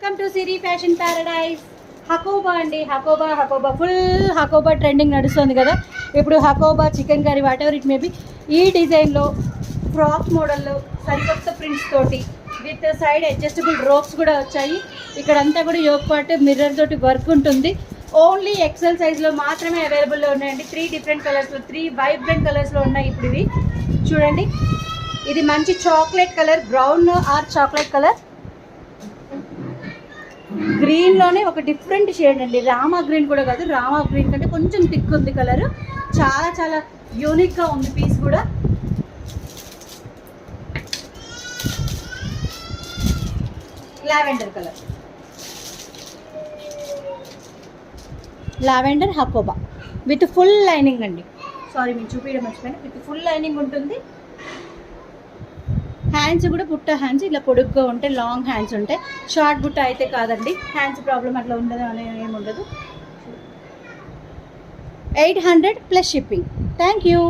Welcome to Siri fashion Paradise. Hakoba అండి, Hakoba full Hakoba trending నడుస్తుంది కదా ఇప్పుడు. Hakoba chicken curry what ever it maybe, ఈ డిజైన్లో ఫ్రాక్ మోడల్లో సరికొత్త ప్రింట్స్ తోటి విత్ సైడ్ అడ్జస్టబుల్ రోప్స్ కూడా వచ్చాయి. ఇక్కడంతా కూడా యోగ్ పార్ట్ మిర్రర్ తోటి వర్క్ ఉంటుంది. ఓన్లీ ఎక్సెల్ సైజ్లో మాత్రమే అవైలబుల్లో ఉన్నాయండి. 3 డిఫరెంట్ కలర్స్లో, 3 వైబ్రెంట్ కలర్స్లో ఉన్నాయి ఇప్పుడు ఇవి. చూడండి, ఇది మంచి chocolate colour, brown or chocolate colour, గ్రీన్లోనే ఒక డిఫరెంట్ షేడ్ అండి. రామా గ్రీన్ కూడా కాదు, రామా గ్రీన్ కంటే కొంచెం థిక్ ఉంది కలర్. చాలా చాలా యూనిక్గా ఉంది పీస్ కూడా. Lavender colour, lavender Hakoba with full lining అండి. సారీ మీకు చూపించడం మర్చిపోయాను, విత్ ఫుల్ లైనింగ్ ఉంటుంది. హ్యాండ్స్ కూడా బుట్ట హ్యాండ్స్ ఇలా పొడుగ్గా ఉంటాయి, లాంగ్ హ్యాండ్స్ ఉంటాయి. షార్ట్ బుట్ట అయితే కాదండి, హ్యాండ్స్ ప్రాబ్లం అట్లా ఉండదు అనే ఏముండదు. 800 ప్లస్ షిప్పింగ్. Thank you.